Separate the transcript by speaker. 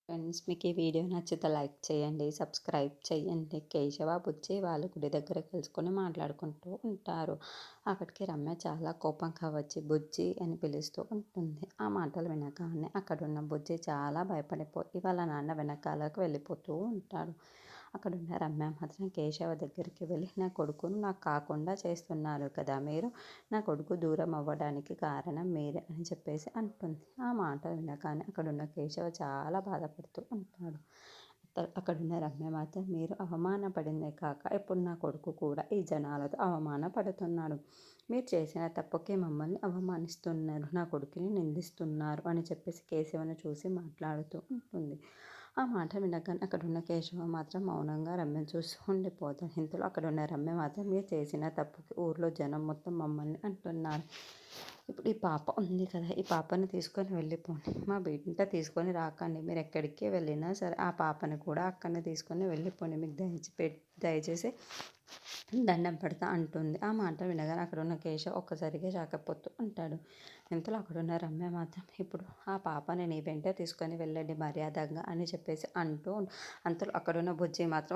Speaker 1: Friends, మీకు ఈ video నచ్చితే లైక్ చేయండి, సబ్స్క్రైబ్ చేయండి. కేశవ, బుజ్జి వాళ్ళు గుడి దగ్గర కలుసుకొని మాట్లాడుకుంటూ ఉంటారు. అక్కడికి రమ్య చాలా కోపంగా వచ్చి బుజ్జి అని పిలుస్తూ ఉంటుంది. ఆ మాటలు వినగానే అక్కడున్న బుజ్జి చాలా భయపడిపోయి వాళ్ళ నాన్న వెనకాలకు వెళ్ళిపోతూ ఉంటాడు. అక్కడున్న రమ్య మాత్రం కేశవ దగ్గరికి వెళ్ళి, నా కొడుకును నాకు కాకుండా చేస్తున్నారు కదా మీరు, నా కొడుకు దూరం అవ్వడానికి కారణం మీరే అని చెప్పేసి అంటుంది. ఆ మాట వినగానే అక్కడున్న కేశవ చాలా బాధపడుతూ ఉంటాడు. అక్కడున్న రమ్య మాత్రం, మీరు అవమానపడిందే కాక ఇప్పుడు నా కొడుకు కూడా ఈ జనాలతో అవమానపడుతున్నాడు. మీరు చేసిన తప్పుకి మమ్మల్ని అవమానిస్తున్నారు, నా కొడుకుని నిందిస్తున్నారు అని చెప్పేసి కేశవను చూసి మాట్లాడుతూ ఉంటుంది. ఆ మాట వినగానే అక్కడున్న కేశవ మాత్రం మౌనంగా రమ్యను చూస్తూ ఉండిపోతాడు. ఇంతలో అక్కడున్న రమ్య మాత్రం, మీరు చేసిన తప్పుకి ఊర్లో జనం మొత్తం మమ్మల్ని అంటున్నారు. ఇప్పుడు ఈ పాప ఉంది కదా, ఈ పాపని తీసుకొని వెళ్ళిపోండి, మా బిడ్డ తీసుకొని రాకండి, మీరు ఎక్కడికి వెళ్ళినా సరే ఆ పాపని కూడా అక్కడనే తీసుకొని వెళ్ళిపోండి, మీకు దయచేసి దండం పెడతా అంటుంది. ఆ మాట వినగానే అక్కడ ఉన్న కేశవ్ ఒక్కసారిగా షాకైపోతూ ఉంటాడు. ఇంతలో అక్కడున్న రమ్య మాత్రం, ఇప్పుడు ఆ పాపని నీ వెంట తీసుకొని వెళ్ళండి మర్యాదగా అని చెప్పేసి అంటూ, అంతలో అక్కడున్న బుజ్జి మాత్రం